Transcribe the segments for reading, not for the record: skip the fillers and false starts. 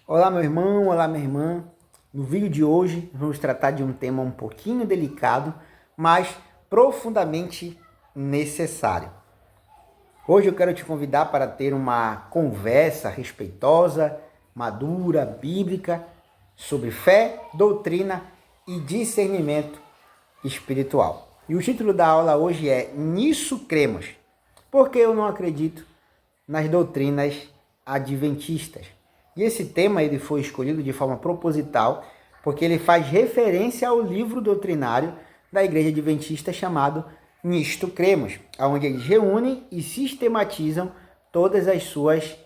Olá, meu irmão, olá, minha irmã. No vídeo de hoje, vamos tratar de um tema um pouquinho delicado, mas profundamente necessário. Hoje eu quero te convidar para ter uma conversa respeitosa, madura, bíblica, sobre fé, doutrina e discernimento espiritual. E o título da aula hoje é Nisso Cremos, porque eu não acredito nas doutrinas adventistas. E esse tema ele foi escolhido de forma proposital, porque ele faz referência ao livro doutrinário da Igreja Adventista chamado Nisto Cremos, onde eles reúnem e sistematizam todas as suas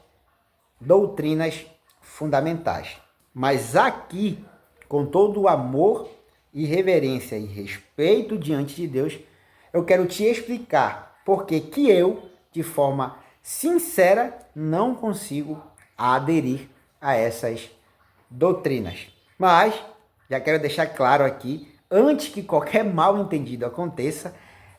doutrinas fundamentais. Mas aqui, com todo o amor e reverência e respeito diante de Deus, eu quero te explicar por que eu, de forma sincera, não consigo aderir a essas doutrinas. Mas, já quero deixar claro aqui, antes que qualquer mal entendido aconteça,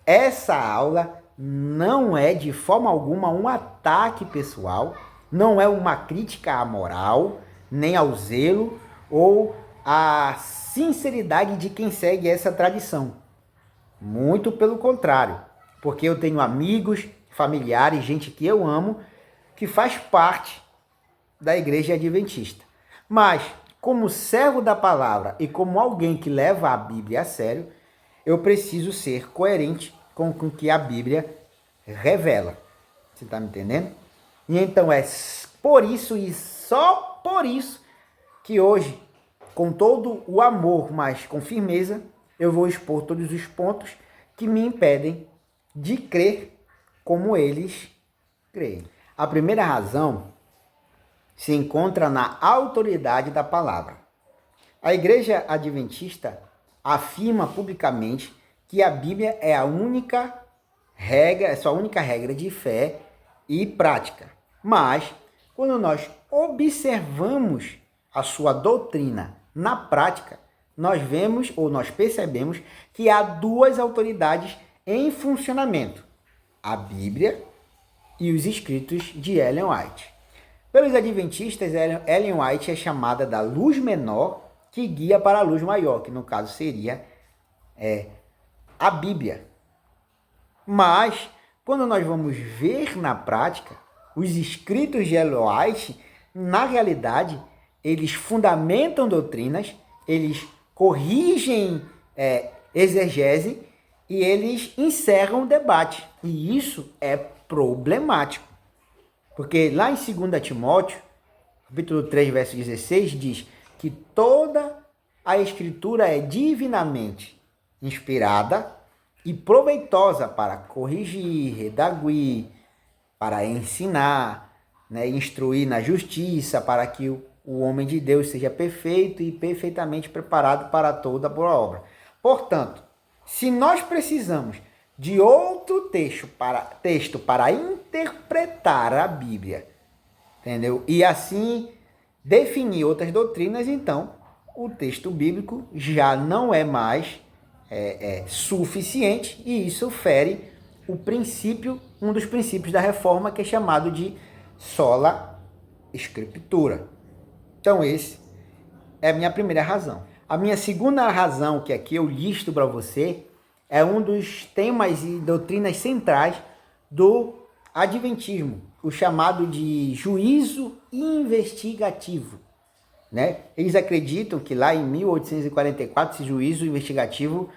essa aula não é de forma alguma um ataque pessoal, não é uma crítica à moral, nem ao zelo ou à sinceridade de quem segue essa tradição. Muito pelo contrário, porque eu tenho amigos, familiares, gente que eu amo, que faz parte da Igreja Adventista. Mas, como servo da palavra e como alguém que leva a Bíblia a sério, eu preciso ser coerente com o que a Bíblia revela. Você está me entendendo? E então é por isso e só por isso que hoje, com todo o amor, mas com firmeza, eu vou expor todos os pontos que me impedem de crer como eles creem. A primeira razão se encontra na autoridade da palavra. A Igreja Adventista afirma publicamente que a Bíblia é a única regra, é sua única regra de fé e prática. Mas, quando nós observamos a sua doutrina na prática, nós vemos ou nós percebemos que há duas autoridades em funcionamento: a Bíblia e os escritos de Ellen White. Pelos adventistas, Ellen White é chamada da luz menor que guia para a luz maior, que no caso seria a Bíblia. Mas, quando nós vamos ver na prática, os escritos de Ellen White, na realidade, eles fundamentam doutrinas, eles corrigem exegese e eles encerram o debate. E isso é problemático. Porque lá em 2 Timóteo, capítulo 3, verso 16, diz que toda a Escritura é divinamente inspirada e proveitosa para corrigir, redaguir, para ensinar, instruir na justiça, para que o homem de Deus seja perfeito e perfeitamente preparado para toda boa obra. Portanto, se nós precisamos de outro texto para interpretar a Bíblia, entendeu? E assim definir outras doutrinas, então o texto bíblico já não é mais suficiente, e isso fere o princípio, um dos princípios da reforma, que é chamado de sola scriptura. Então esse é a minha primeira razão. A minha segunda razão, que aqui eu listo para você, é um dos temas e doutrinas centrais do adventismo, o chamado de juízo investigativo. Eles acreditam que lá em 1844 esse juízo investigativo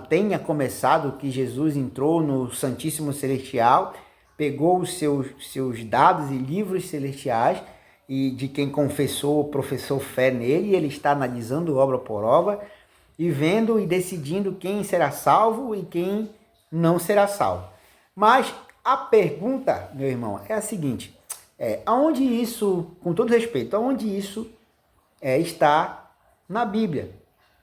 tenha começado, que Jesus entrou no Santíssimo Celestial, pegou os seus dados e livros celestiais, e de quem confessou, professou fé nele, e ele está analisando obra por obra, e vendo e decidindo quem será salvo e quem não será salvo. Mas a pergunta, meu irmão, é a seguinte: aonde isso, com todo respeito, aonde isso está na Bíblia?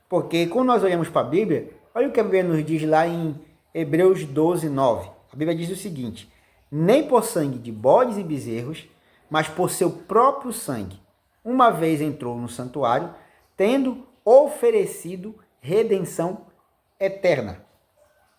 Porque quando nós olhamos para a Bíblia, olha o que a Bíblia nos diz lá em Hebreus 12, 9. A Bíblia diz o seguinte: nem por sangue de bodes e bezerros, mas por seu próprio sangue, uma vez entrou no santuário, tendo oferecido redenção eterna.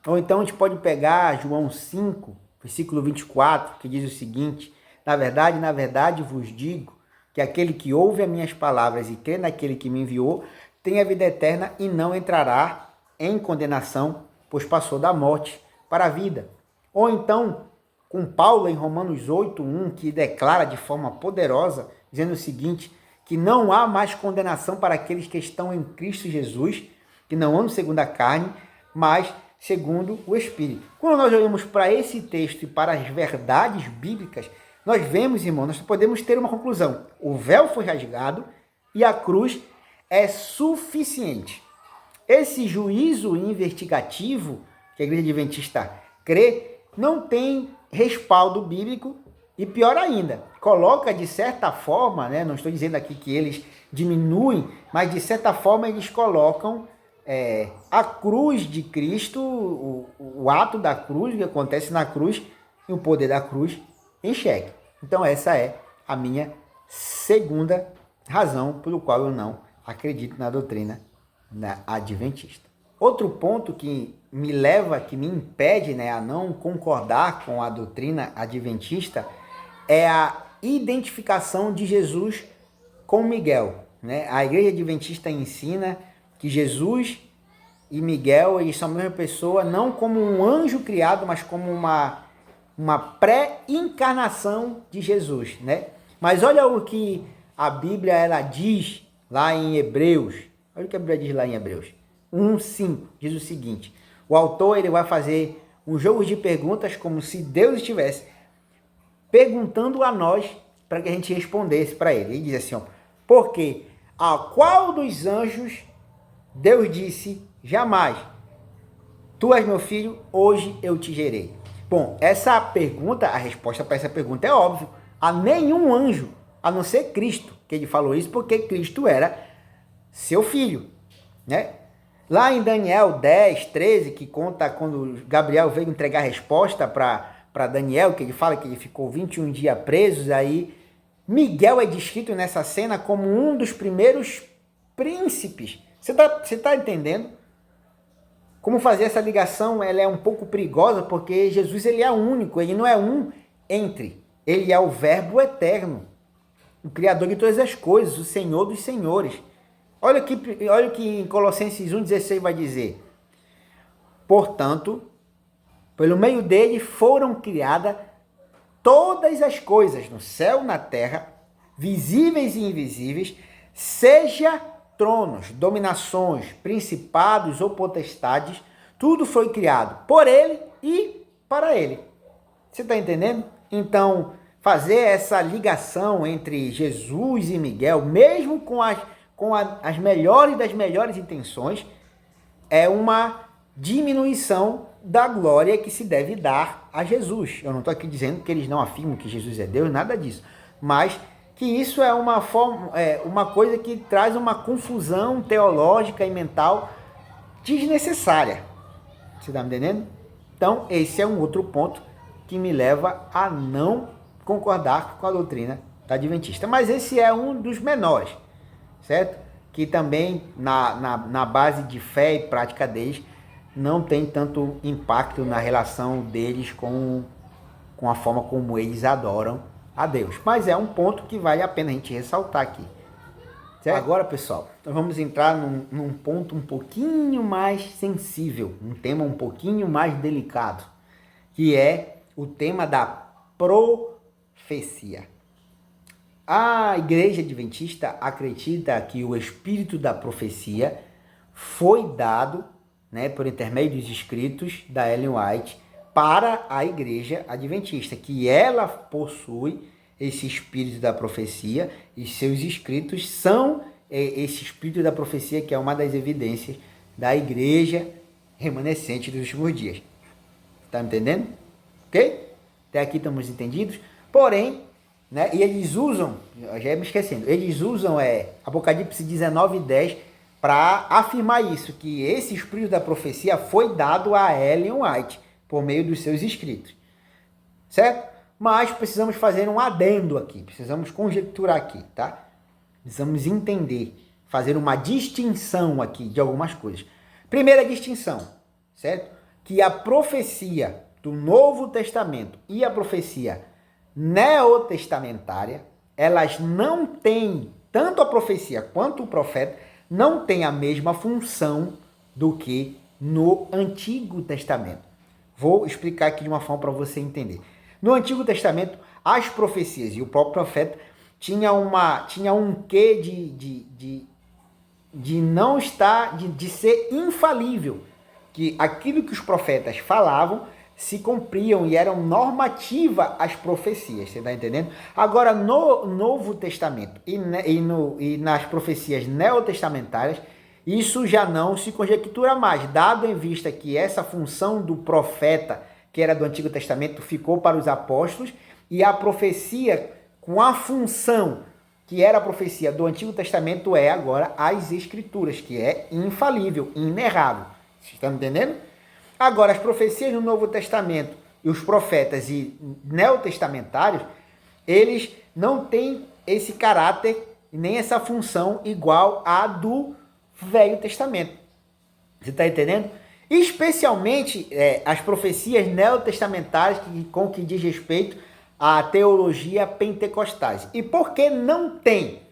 Ou então a gente pode pegar João 5, versículo 24, que diz o seguinte: na verdade vos digo que aquele que ouve as minhas palavras e crê naquele que me enviou, tem a vida eterna e não entrará em condenação, pois passou da morte para a vida. Ou então, com Paulo em Romanos 8:1, que declara de forma poderosa, dizendo o seguinte, que não há mais condenação para aqueles que estão em Cristo Jesus, que não andam segundo a carne, mas segundo o Espírito. Quando nós olhamos para esse texto e para as verdades bíblicas, nós vemos, irmão, nós podemos ter uma conclusão. O véu foi rasgado e a cruz é suficiente. Esse juízo investigativo que a Igreja Adventista crê não tem respaldo bíblico e, pior ainda, coloca de certa forma, não estou dizendo aqui que eles diminuem, mas de certa forma eles colocam a cruz de Cristo, o ato da cruz, o que acontece na cruz e o poder da cruz em xeque. Então essa é a minha segunda razão pelo qual eu não acredito na doutrina adventista. Outro ponto que me impede a não concordar com a doutrina adventista é a identificação de Jesus com Miguel. A Igreja Adventista ensina que Jesus e Miguel, eles são a mesma pessoa, não como um anjo criado, mas como uma pré-encarnação de Jesus. Mas olha o que a Bíblia ela diz lá em Hebreus. Olha o que a Bíblia diz lá em Hebreus 1:5, diz o seguinte: o autor ele vai fazer um jogo de perguntas como se Deus estivesse perguntando a nós para que a gente respondesse para ele. Ele diz assim, porque a qual dos anjos Deus disse, jamais, tu és meu filho, hoje eu te gerei. Bom, essa pergunta, a resposta para essa pergunta é óbvio. A nenhum anjo, a não ser Cristo, que ele falou isso porque Cristo era seu filho, Lá em Daniel 10:13, que conta quando Gabriel veio entregar a resposta para Daniel, que ele fala que ele ficou 21 dias preso, aí Miguel é descrito nessa cena como um dos primeiros príncipes. Você tá entendendo? Como fazer essa ligação, ela é um pouco perigosa, porque Jesus ele é único, ele não é um entre. Ele é o Verbo eterno, o Criador de todas as coisas, o Senhor dos senhores. Olha o que em Colossenses 1:16 vai dizer. Portanto, pelo meio dele foram criadas todas as coisas, no céu e na terra, visíveis e invisíveis, seja tronos, dominações, principados ou potestades, tudo foi criado por ele e para ele. Você está entendendo? Então, fazer essa ligação entre Jesus e Miguel, mesmo com as melhores das melhores intenções, é uma diminuição da glória que se deve dar a Jesus. Eu não estou aqui dizendo que eles não afirmam que Jesus é Deus, nada disso, mas que isso é uma coisa que traz uma confusão teológica e mental desnecessária. Você está me entendendo? Então, esse é um outro ponto que me leva a não concordar com a doutrina adventista. Mas esse é um dos menores, certo? Que também, na base de fé e prática deles, não tem tanto impacto na relação deles com a forma como eles adoram a Deus. Mas é um ponto que vale a pena a gente ressaltar aqui. Certo? Agora, pessoal, nós vamos entrar num ponto um pouquinho mais sensível, um tema um pouquinho mais delicado, que é o tema da profecia. A Igreja Adventista acredita que o espírito da profecia foi dado, por intermédio dos escritos da Ellen White, para a Igreja Adventista, que ela possui esse espírito da profecia e seus escritos são esse espírito da profecia, que é uma das evidências da Igreja remanescente dos últimos dias. Está me entendendo? Ok? Até aqui estamos entendidos? Porém, e eles usam, já ia me esquecendo, eles usam Apocalipse 19:10 para afirmar isso, que esse espírito da profecia foi dado a Ellen White por meio dos seus escritos, certo? Mas precisamos fazer um adendo aqui, precisamos conjecturar aqui, tá? Precisamos entender, fazer uma distinção aqui de algumas coisas. Primeira distinção, certo? Que a profecia do Novo Testamento e a profecia neotestamentária elas não têm, tanto a profecia quanto o profeta, não têm a mesma função do que no Antigo Testamento. Vou explicar aqui de uma forma para você entender. No Antigo Testamento, as profecias e o próprio profeta tinha um quê de não estar, de ser infalível, que aquilo que os profetas falavam se cumpriam e eram normativa às profecias, você está entendendo? Agora, no Novo Testamento e nas profecias neotestamentárias, isso já não se conjectura mais, dado em vista que essa função do profeta, que era do Antigo Testamento, ficou para os apóstolos, e a profecia com a função que era a profecia do Antigo Testamento é agora as Escrituras, que é infalível, inerrável. Vocês estão entendendo? Agora, as profecias do Novo Testamento e os profetas e neotestamentários, eles não têm esse caráter nem essa função igual à do Velho Testamento. Você está entendendo? Especialmente as profecias neotestamentárias com que diz respeito à teologia pentecostais. E por que não tem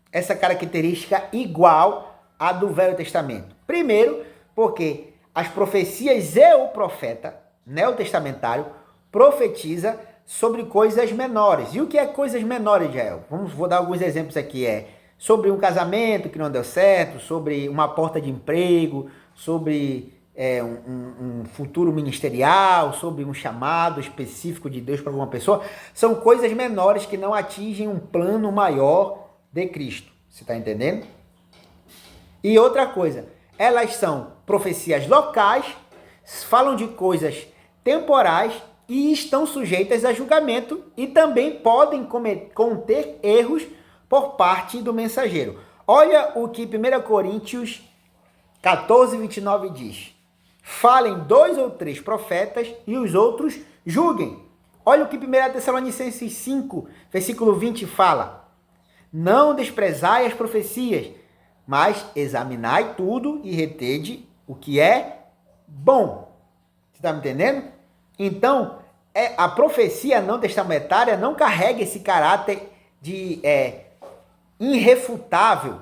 essa característica igual à do Velho Testamento? Primeiro, porque as profecias e o profeta neotestamentário profetiza sobre coisas menores. E o que é coisas menores, Jael? Vou dar alguns exemplos aqui. Sobre um casamento que não deu certo, sobre uma porta de emprego, sobre um futuro ministerial, sobre um chamado específico de Deus para alguma pessoa. São coisas menores que não atingem um plano maior de Cristo. Você está entendendo? E outra coisa, elas são profecias locais, falam de coisas temporais e estão sujeitas a julgamento e também podem conter erros por parte do mensageiro. Olha o que 1 Coríntios 14, 29 diz. Falem 2 ou 3 profetas e os outros julguem. Olha o que 1 Tessalonicenses 5, versículo 20 fala. Não desprezai as profecias, mas examinai tudo e retede o que é bom. Você está me entendendo? Então, a profecia não testamentária não carrega esse caráter de irrefutável,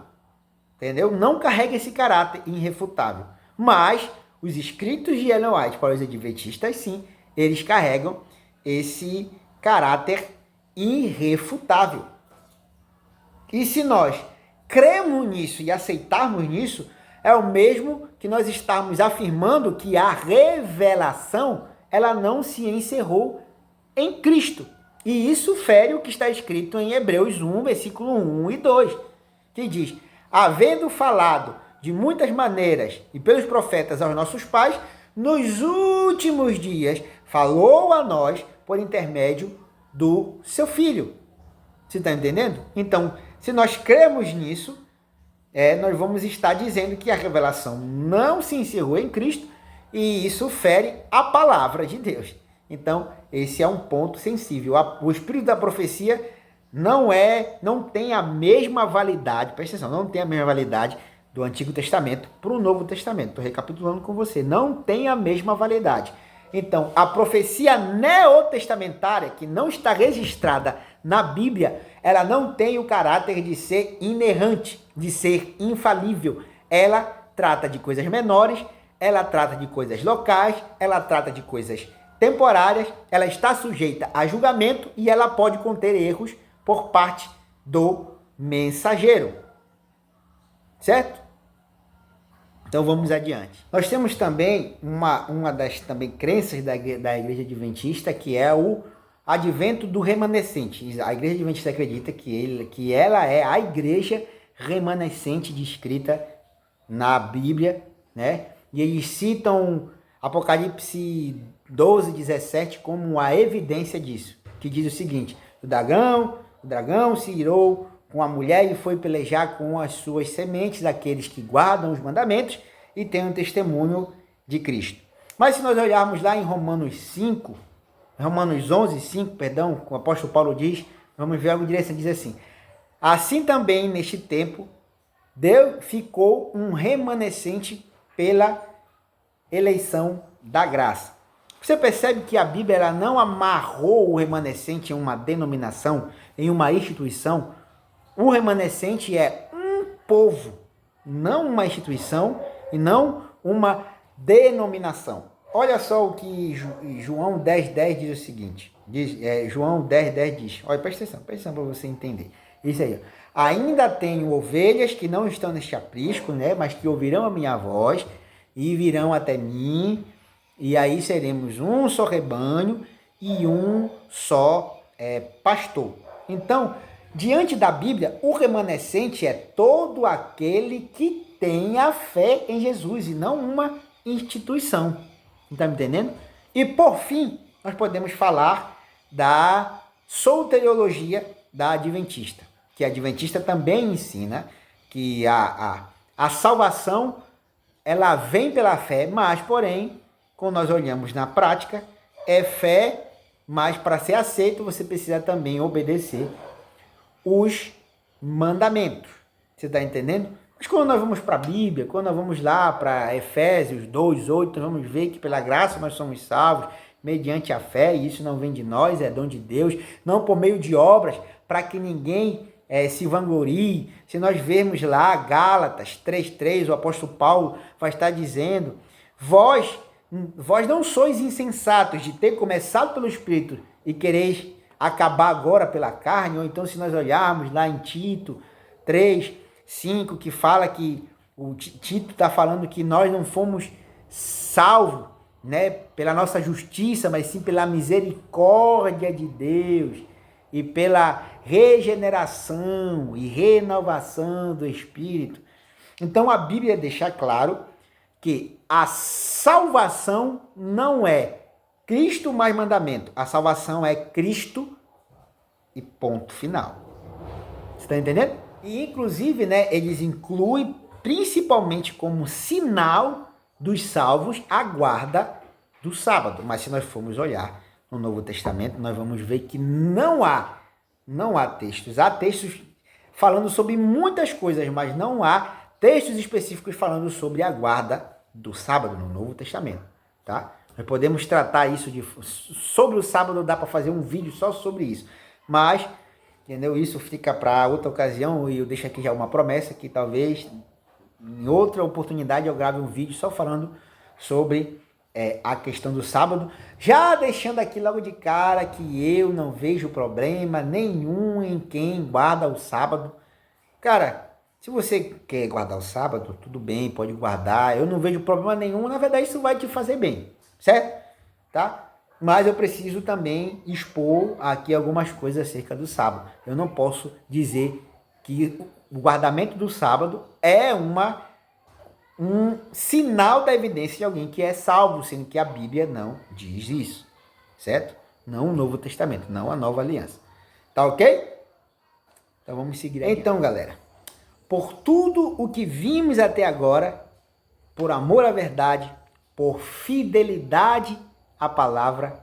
entendeu? Não carrega esse caráter irrefutável. Mas os escritos de Ellen White para os adventistas, sim, eles carregam esse caráter irrefutável. E se nós cremos nisso e aceitarmos nisso, é o mesmo que nós estarmos afirmando que a revelação, ela não se encerrou em Cristo. E isso fere o que está escrito em Hebreus 1, versículo 1 e 2, que diz, havendo falado de muitas maneiras e pelos profetas aos nossos pais, nos últimos dias falou a nós por intermédio do seu Filho. Você está entendendo? Então, se nós cremos nisso, nós vamos estar dizendo que a revelação não se encerrou em Cristo e isso fere a palavra de Deus. Então, esse é um ponto sensível. O espírito da profecia não tem a mesma validade, presta atenção, não tem a mesma validade do Antigo Testamento para o Novo Testamento. Estou recapitulando com você. Não tem a mesma validade. Então, a profecia neotestamentária, que não está registrada na Bíblia, ela não tem o caráter de ser inerrante, de ser infalível. Ela trata de coisas menores, ela trata de coisas locais, ela trata de coisas temporárias, ela está sujeita a julgamento e ela pode conter erros por parte do mensageiro. Certo? Então vamos adiante. Nós temos também uma das também crenças da Igreja Adventista, que é o advento do remanescente. A Igreja Adventista acredita que ela é a igreja remanescente descrita na Bíblia, né? E eles citam Apocalipse 12, 17 como a evidência disso, que diz o seguinte: o dragão se irou com a mulher e foi pelejar com as suas sementes, aqueles que guardam os mandamentos e têm um testemunho de Cristo. Mas se nós olharmos lá em Romanos 11, 5, o apóstolo Paulo diz, vamos ver algo direto, diz assim: assim também neste tempo Deus ficou um remanescente pela eleição da graça. Você percebe que a Bíblia ela não amarrou o remanescente em uma denominação, em uma instituição. O remanescente é um povo, não uma instituição e não uma denominação. Olha só o que João 10,10 diz o seguinte. João 10,10 diz. Olha, presta atenção para você entender. Isso aí. Ainda tenho ovelhas que não estão neste aprisco, né? Mas que ouvirão a minha voz e virão até mim. E aí seremos um só rebanho e um só pastor. Então, diante da Bíblia, o remanescente é todo aquele que tem a fé em Jesus e não uma instituição. Está me entendendo? E por fim, nós podemos falar da soteriologia da adventista, que a adventista também ensina que a salvação ela vem pela fé, mas porém, quando nós olhamos na prática, é fé, mas para ser aceito você precisa também obedecer os mandamentos. Você está entendendo? Mas quando nós vamos para a Bíblia, quando nós vamos lá para Efésios 2:8, nós vamos ver que pela graça nós somos salvos, mediante a fé, e isso não vem de nós, é dom de Deus, não por meio de obras, para que ninguém se vanglorie. Se nós vermos lá Gálatas 3:3, o apóstolo Paulo vai estar dizendo, vós não sois insensatos de ter começado pelo Espírito e quereis acabar agora pela carne, ou então se nós olharmos lá em Tito 3:5, que fala que o Tito está falando que nós não fomos salvos, né, pela nossa justiça, mas sim pela misericórdia de Deus e pela regeneração e renovação do Espírito. Então a Bíblia deixa claro que a salvação não é Cristo mais mandamento. A salvação é Cristo e ponto final. Você está entendendo? E inclusive, né, eles incluem principalmente como sinal dos salvos a guarda do sábado. Mas se nós formos olhar no Novo Testamento, nós vamos ver que não há textos. Há textos falando sobre muitas coisas, mas não há textos específicos falando sobre a guarda do sábado no Novo Testamento, tá? Nós podemos tratar isso sobre o sábado, dá para fazer um vídeo só sobre isso. Mas, entendeu? Isso fica para outra ocasião e eu deixo aqui já uma promessa que talvez em outra oportunidade eu grave um vídeo só falando sobre a questão do sábado, já deixando aqui logo de cara que eu não vejo problema nenhum em quem guarda o sábado. Cara, se você quer guardar o sábado, tudo bem, pode guardar, eu não vejo problema nenhum, na verdade isso vai te fazer bem, certo? Tá? Mas eu preciso também expor aqui algumas coisas acerca do sábado. Eu não posso dizer que o guardamento do sábado é um sinal da evidência de alguém que é salvo, sendo que a Bíblia não diz isso, certo? Não o Novo Testamento, não a Nova Aliança. Tá ok? Então vamos seguir aqui. Então, galera, por tudo o que vimos até agora, por amor à verdade, por fidelidade à palavra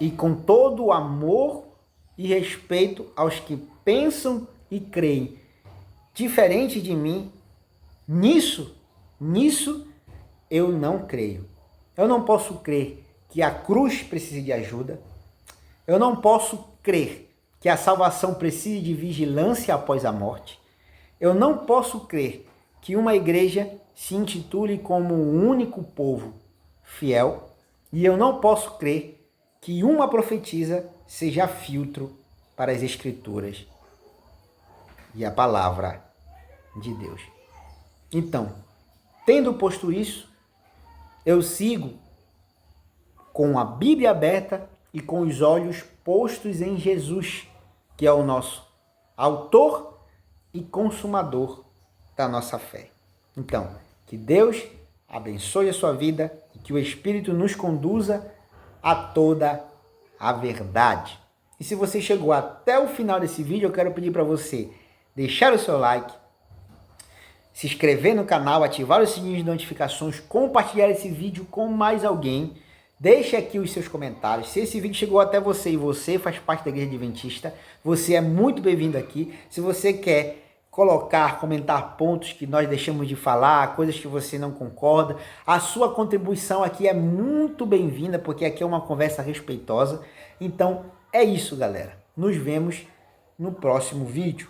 e com todo o amor e respeito aos que pensam e creem diferente de mim, nisso eu não creio. Eu não posso crer que a cruz precise de ajuda. Eu não posso crer que a salvação precise de vigilância após a morte. Eu não posso crer que uma igreja se intitule como o único povo fiel. E eu não posso crer que uma profetisa seja filtro para as Escrituras e a palavra de Deus. Então, tendo posto isso, eu sigo com a Bíblia aberta e com os olhos postos em Jesus, que é o nosso autor e consumador da nossa fé. Então, que Deus abençoe a sua vida e que o Espírito nos conduza a toda a verdade. E se você chegou até o final desse vídeo, eu quero pedir para você deixar o seu like, se inscrever no canal, ativar o sininho de notificações, compartilhar esse vídeo com mais alguém. Deixe aqui os seus comentários. Se esse vídeo chegou até você e você faz parte da Igreja Adventista, você é muito bem-vindo aqui. Se você quer colocar, comentar pontos que nós deixamos de falar, coisas que você não concorda. A sua contribuição aqui é muito bem-vinda, porque aqui é uma conversa respeitosa. Então, é isso, galera. Nos vemos no próximo vídeo.